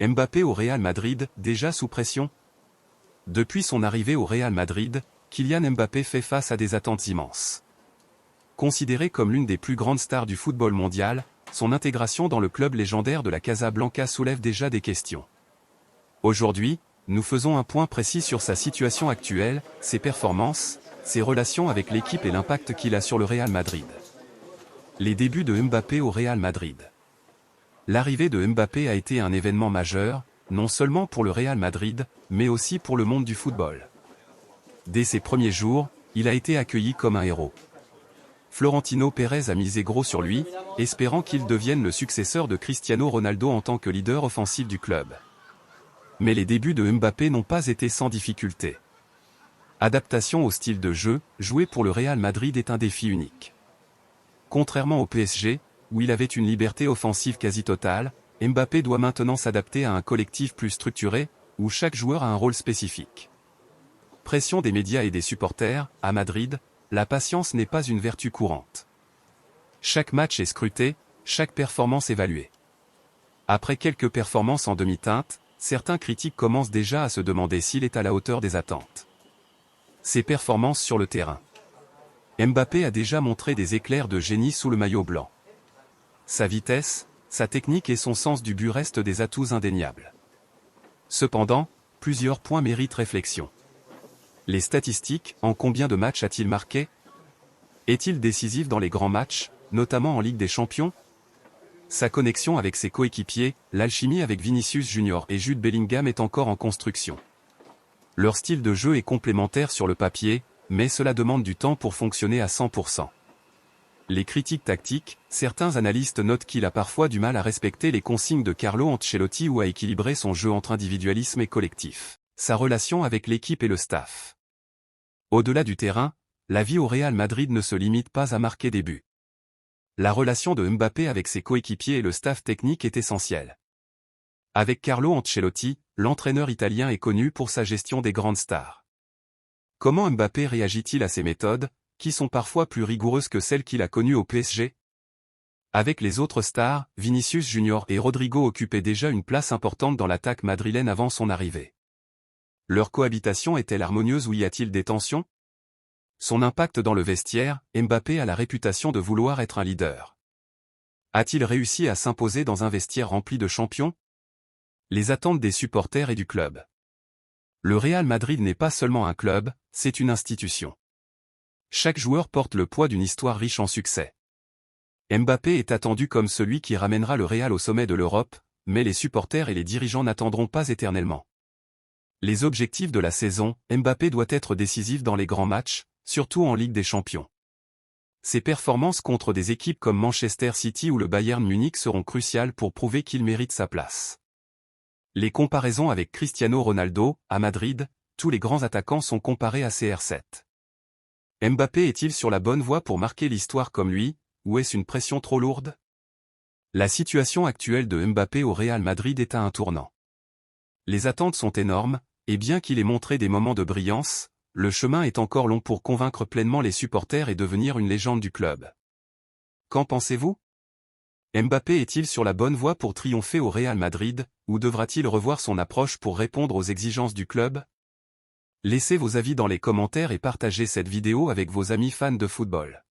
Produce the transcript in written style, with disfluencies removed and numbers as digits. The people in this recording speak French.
Mbappé au Real Madrid, déjà sous pression? Depuis son arrivée au Real Madrid, Kylian Mbappé fait face à des attentes immenses. Considéré comme l'une des plus grandes stars du football mondial, son intégration dans le club légendaire de la Casablanca soulève déjà des questions. Aujourd'hui, nous faisons un point précis sur sa situation actuelle, ses performances, ses relations avec l'équipe et l'impact qu'il a sur le Real Madrid. Les débuts de Mbappé au Real Madrid. L'arrivée de Mbappé a été un événement majeur, non seulement pour le Real Madrid, mais aussi pour le monde du football. Dès ses premiers jours, il a été accueilli comme un héros. Florentino Pérez a misé gros sur lui, espérant qu'il devienne le successeur de Cristiano Ronaldo en tant que leader offensif du club. Mais les débuts de Mbappé n'ont pas été sans difficulté. Adaptation au style de jeu, jouer pour le Real Madrid est un défi unique. Contrairement au PSG, où il avait une liberté offensive quasi totale, Mbappé doit maintenant s'adapter à un collectif plus structuré, où chaque joueur a un rôle spécifique. Pression des médias et des supporters, à Madrid, la patience n'est pas une vertu courante. Chaque match est scruté, chaque performance évaluée. Après quelques performances en demi-teinte, certains critiques commencent déjà à se demander s'il est à la hauteur des attentes. Ses performances sur le terrain. Mbappé a déjà montré des éclairs de génie sous le maillot blanc. Sa vitesse, sa technique et son sens du but restent des atouts indéniables. Cependant, plusieurs points méritent réflexion. Les statistiques, en combien de matchs a-t-il marqué? Est-il décisif dans les grands matchs, notamment en Ligue des Champions? Sa connexion avec ses coéquipiers, l'alchimie avec Vinicius Junior et Jude Bellingham est encore en construction. Leur style de jeu est complémentaire sur le papier, mais cela demande du temps pour fonctionner à 100%. Les critiques tactiques, certains analystes notent qu'il a parfois du mal à respecter les consignes de Carlo Ancelotti ou à équilibrer son jeu entre individualisme et collectif. Sa relation avec l'équipe et le staff. Au-delà du terrain, la vie au Real Madrid ne se limite pas à marquer des buts. La relation de Mbappé avec ses coéquipiers et le staff technique est essentielle. Avec Carlo Ancelotti, l'entraîneur italien est connu pour sa gestion des grandes stars. Comment Mbappé réagit-il à ces méthodes, qui sont parfois plus rigoureuses que celles qu'il a connues au PSG? Avec les autres stars, Vinicius Junior et Rodrigo occupaient déjà une place importante dans l'attaque madrilène avant son arrivée. Leur cohabitation est-elle harmonieuse ou y a-t-il des tensions? Son impact dans le vestiaire, Mbappé a la réputation de vouloir être un leader. A-t-il réussi à s'imposer dans un vestiaire rempli de champions? Les attentes des supporters et du club. Le Real Madrid n'est pas seulement un club, c'est une institution. Chaque joueur porte le poids d'une histoire riche en succès. Mbappé est attendu comme celui qui ramènera le Real au sommet de l'Europe, mais les supporters et les dirigeants n'attendront pas éternellement. Les objectifs de la saison, Mbappé doit être décisif dans les grands matchs, surtout en Ligue des Champions. Ses performances contre des équipes comme Manchester City ou le Bayern Munich seront cruciales pour prouver qu'il mérite sa place. Les comparaisons avec Cristiano Ronaldo, à Madrid, tous les grands attaquants sont comparés à CR7. Mbappé est-il sur la bonne voie pour marquer l'histoire comme lui, ou est-ce une pression trop lourde? La situation actuelle de Mbappé au Real Madrid est à un tournant. Les attentes sont énormes, et bien qu'il ait montré des moments de brillance, le chemin est encore long pour convaincre pleinement les supporters et devenir une légende du club. Qu'en pensez-vous? Mbappé est-il sur la bonne voie pour triompher au Real Madrid, ou devra-t-il revoir son approche pour répondre aux exigences du club? Laissez vos avis dans les commentaires et partagez cette vidéo avec vos amis fans de football.